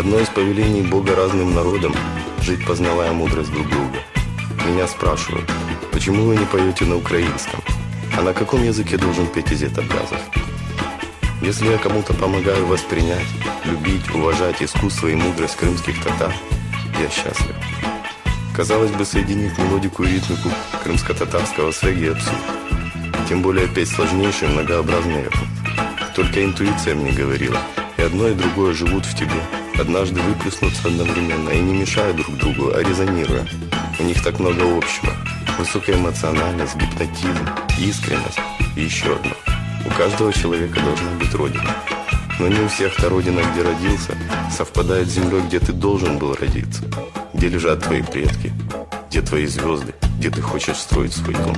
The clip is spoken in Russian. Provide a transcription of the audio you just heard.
Одно из повелений Бога разным народам – жить, познавая мудрость друг друга. Меня спрашивают, почему вы не поете на украинском? А на каком языке должен петь Изет Абрязов? Если я кому-то помогаю воспринять, любить, уважать искусство и мудрость крымских татар, я счастлив. Казалось бы, соединив мелодику и ритмику крымско-татарского свяги абсурд. Тем более петь сложнейший многообразный эпос. Только интуиция мне говорила, и одно и другое живут в тебе, однажды выплеснутся одновременно и не мешая друг другу, а резонируя. У них так много общего. Высокая эмоциональность, гипнотизм, искренность и еще одно. У каждого человека должна быть родина. Но не у всех та родина, где родился, совпадает с землей, где ты должен был родиться. Где лежат твои предки, где твои звезды, где ты хочешь строить свой дом.